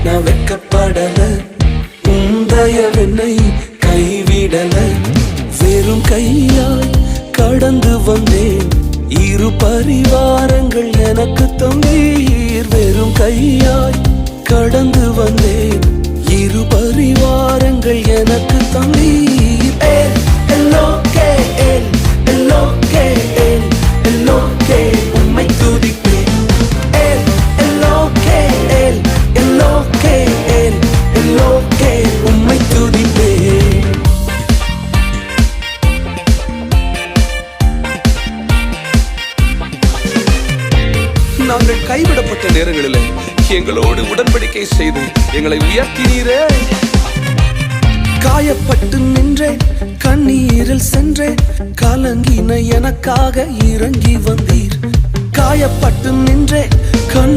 நான் வெக்கப்படல, உந்தயவென்னை கைவிடல. வெறும் கையாய் கடந்து வந்தேன், இரு பரிவாரங்கள் எனக்கு தந்தீர். வெறும் கையாய் கடந்து வந்தேன், இரு பரிவாரங்கள் எனக்கு தந்தீர். உம்மை துதிப்பேன். உம்மை துதிப்பேன். நாங்கள் கைவிடப்பட்ட நேரங்களில் எங்களோடு உடன்படிக்கை செய்து எங்களை உயர்த்தினீரே. காயப்பட்டு நின்றே, கண்ணீரில் சென்றே, கலங்கின எனக்காக இறங்கி வந்தீர். காயப்பட்டு நின்றே,